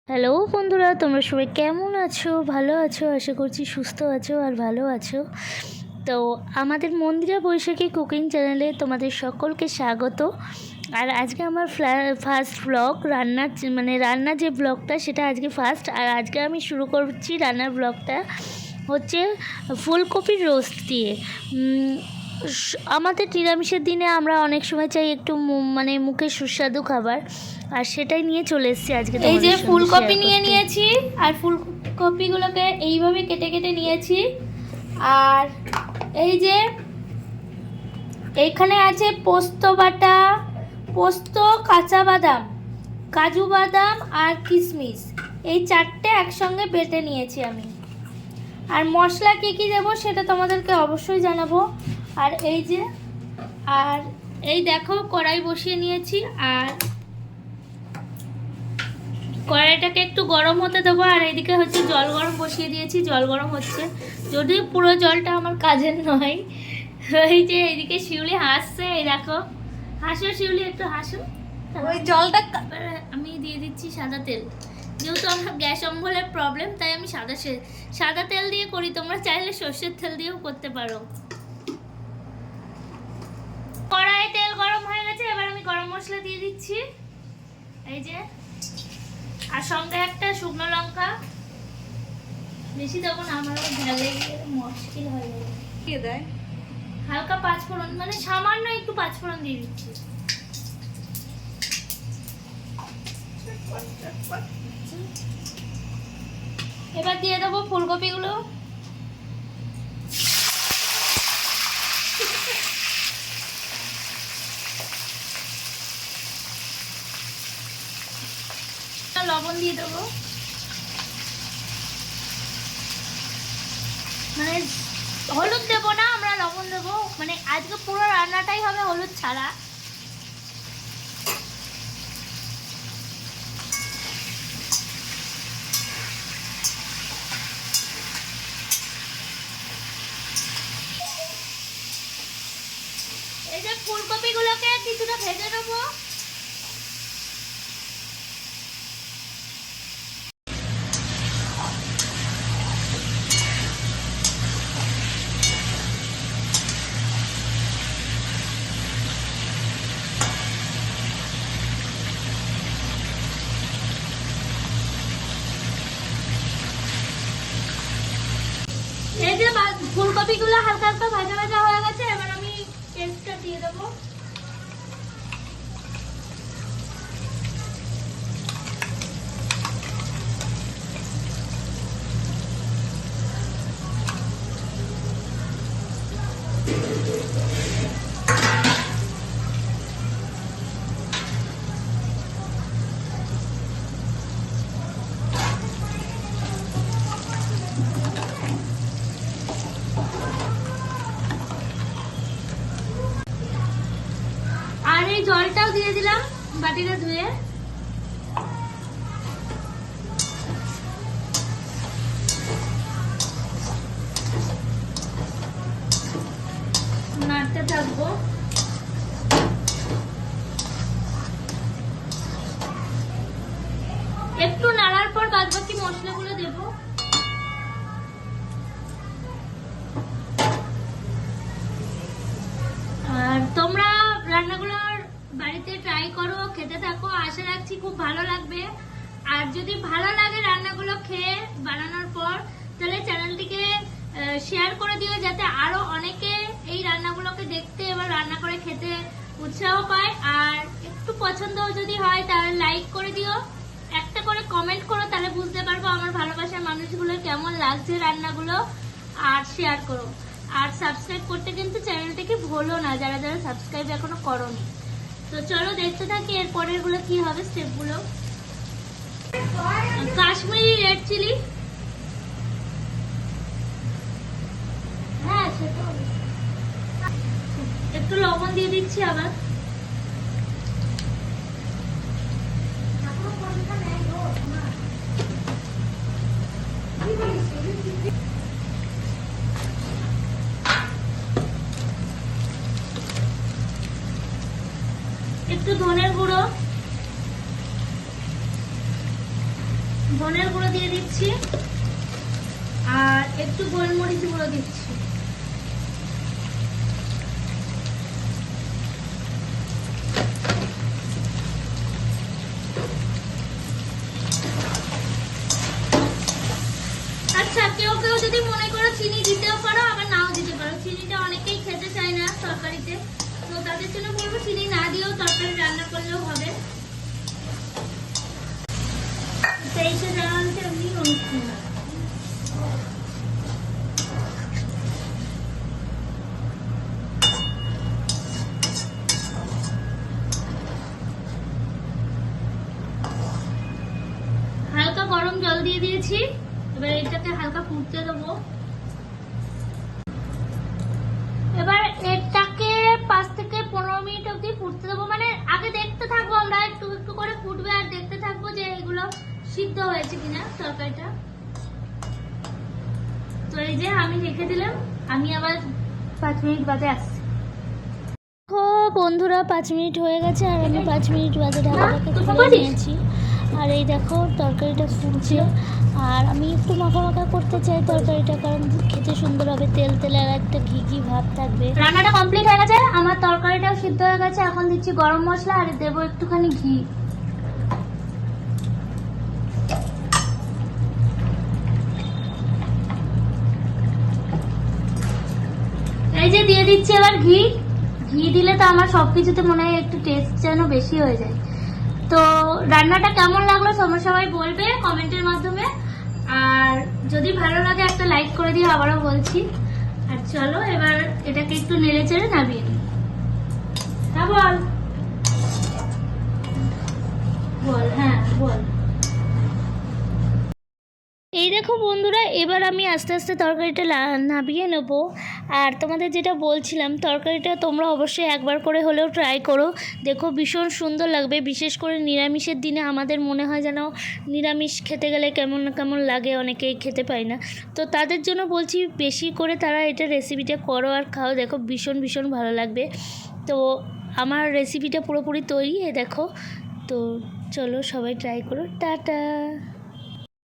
Hello বন্ধুরা, তোমরা সবাই কেমন আছো? ভালো আছো? আশা করছি সুস্থ আছো আর ভালো আছো। তো আমাদের মন্দিরা বৈশাখী কুকিং চ্যানেলে তোমাদের সকলকে স্বাগত। আর আজকে আমার ফার্স্ট ব্লগ রান্নার যে ব্লগটা সেটা আজকে ফার্স্ট। আর আজকে আমি শুরু করছি রান্নার ব্লগটা হচ্ছে ফুলকপির রোস্ট দিয়ে। আমাদের নিরামিষের দিনে আমরা অনেক সময় চাই একটু মুখে সুস্বাদু খাবার, আর সেটাই নিয়ে চলে এসেছি আজকে। এই যে ফুলকপি নিয়ে নিয়েছি, আর ফুলকপিগুলোকে এইভাবে কেটে কেটে নিয়েছি। আর এই যে এইখানে আছে পোস্ত বাটা, পোস্ত, কাঁচা বাদাম, কাজু বাদাম আর কিশমিশ, এই চারটে একসঙ্গে বেটে নিয়েছি আমি। আর মশলা কী কী দেবো সেটা তোমাদেরকে অবশ্যই জানাবো। আর এই দেখো কড়াই বসিয়ে নিয়েছি, আর কড়াইটাকে একটু গরম হতে দেবো। আর এইদিকে হচ্ছে জল গরম বসিয়ে দিয়েছি, জল গরম হচ্ছে, যদিও পুরো জলটা আমার কাজের নয়। এই যে এইদিকে শিউলি হাসছে, এই দেখো, হাসো শিউলি, একটু হাসো। ওই জলটা আমি দিয়ে দিচ্ছি সাদা তেল, যেহেতু আমার গ্যাস অম্বলের প্রবলেম তাই আমি সাদা তেল দিয়ে করি। তোমরা চাইলে সর্ষের তেল দিয়েও করতে পারো। কড়াইয়ে তেল গরম হয়ে গেছে, এবার আমি গরম মশলা দিয়ে দিচ্ছি, এই যে, আর সঙ্গে একটা শুকনো লঙ্কা। বেশি দেবো না, আমার ঢালে মুশকিল হয়ে যাবে। হালকা পাঁচফোড়ন, সামান্য একটু পাঁচফোড়ন দিয়ে দিচ্ছি। এবার দিয়ে দেবো ফুলকপিগুলো। লবণ দিয়ে দেবো, হলুদ দেবো না, আমরা লবণ দেবো। আজকে পুরো রান্নাটাই হবে হলুদ ছাড়া। এই যে ফুলকপিগুলোকে কিছুটা ভেজে নেবো। এই যে ফুলকপিগুলো হালকা হালকা ভাজা ভাজা হয়ে গেছে, এবার আমি পেস্টটা দিয়ে দেবো। আর এই জলটাও দিয়ে দিলাম বাটিটা ধুয়ে। নাড়তে থাকবো। একটু নাড়ার পর বাদবাকি মশলাগুলো দেবো। আর তোমরা রান্নাগুলোর বাড়িতে ট্রাই করো, খেতে থাকো, আশা রাখছি খুব ভালো লাগবে। আর যদি ভালো লাগে রান্নাগুলো খেয়ে বানানোর পর, তাহলে চ্যানেলটিকে শেয়ার করে দিও, যাতে আরো অনেকে এই রান্নাগুলোকে দেখতে এবং রান্না করে খেতে উৎসাহ পায়। আর একটু পছন্দ যদি হয় তাহলে লাইক করে দিও, একটা করে কমেন্ট করো, তাহলে বুঝতে পারবো আমার ভালোবাসার মানুষগুলো কেমন লাগছে রান্নাগুলো। আর শেয়ার করো, আর সাবস্ক্রাইব করতে কিন্তু চ্যানেলটাকে ভুলো না, যারা যারা সাবস্ক্রাইব এখনো করোনি। তো চলো দেখতে থাকি এর পরের গুলো কি হবে স্টেপগুলো। কাশ্মীরি রেড চিলি, হ্যাঁ সেটা একটু লবণ দিয়ে দিচ্ছি আবার। একটু ধনের গুঁড়ো, ধনের গুঁড়ো দিয়ে দিচ্ছি আর একটু গোলমরিচ গুঁড়ো দিচ্ছি। আচ্ছা, কেউ কেউ যদি মনে করো চিনি দিতেও পারো, আবার নাও দিতে পারো। চিনিটা অনেকেই খেতে চায় না তরকারিতে, তো তাদের জন্য বলবো চিনি না দিয়েও তরকারি রান্না করলেও হবে। তেইশে জানুয়ারিতে এমনি অনুষ্ঠান। হালকা গরম জল দিয়ে দিয়েছি, এবার এটাকে হালকা ফুটতে দেবো। এবার এটাকে 5 থেকে 15 মিনিট অবধি ফুটতে দেবো, মানে আগে দেখতে থাকবো আমরা, একটু একটু করে ফুটবে আর দেখতে থাকবো যে এগুলো সিদ্ধ হয়েছে কিনা তরকারিটা। তো এই যে আমি রেখে দিলাম, আমি আবার 5 মিনিট বাদে আসছি। বন্ধুরা 5 মিনিট হয়ে গেছে আর আমি 5 মিনিট বাদে ঢাকাটাকে খুলে নিয়েছি। আর এই দেখো তরকারিটা ফুটছে, আর আমি একটু মাখা মাখা করতে চাই তরকারিটা, কারণ খেতে সুন্দর হবে, তেল তেল আর একটা ঘি ঘি ভাব থাকবে। রান্নাটা কমপ্লিট হয়ে গেছে, আমার তরকারিটাও সিদ্ধ হয়ে গেছে। এখন দিচ্ছি গরম মশলা আর দেবো একটুখানি ঘি। এই যে দিয়ে দিচ্ছি এবার ঘি। ঘি দিলে তো আমার সবকিছুতে মনে হয় একটু টেস্ট যেন বেশি হয়ে যায়। তো রান্নাটা কেমন লাগলো তোমরা সবাই বলবে কমেন্টের মাধ্যমে, আর যদি ভালো লাগে একটা লাইক করে দিও, আবারও বলছি। আর চলো এবার এটাকে একটু নেড়ে চেড়ে নামিয়ে নিই। হ্যাঁ বল বল, হ্যাঁ বল। এই দেখো বন্ধুরা, এবার আমি আস্তে আস্তে তরকারিটা নামিয়ে নেব। আর তোমাদের যেটা বলছিলাম, তরকারিটা তোমরা অবশ্যই একবার করে হলেও ট্রাই করো, দেখো ভীষণ সুন্দর লাগবে। বিশেষ করে নিরামিষের দিনে আমাদের মনে হয় যেন নিরামিষ খেতে গেলে কেমন না কেমন লাগে, অনেকেই খেতে পায় না, তো তাদের জন্য বলছি বেশি করে তারা এটা রেসিপিটা করো আর খাও, দেখো ভীষণ ভীষণ ভালো লাগবে। তো আমার রেসিপিটা পুরোপুরি তৈরি, দেখো। তো চলো সবাই ট্রাই করো, টাটা।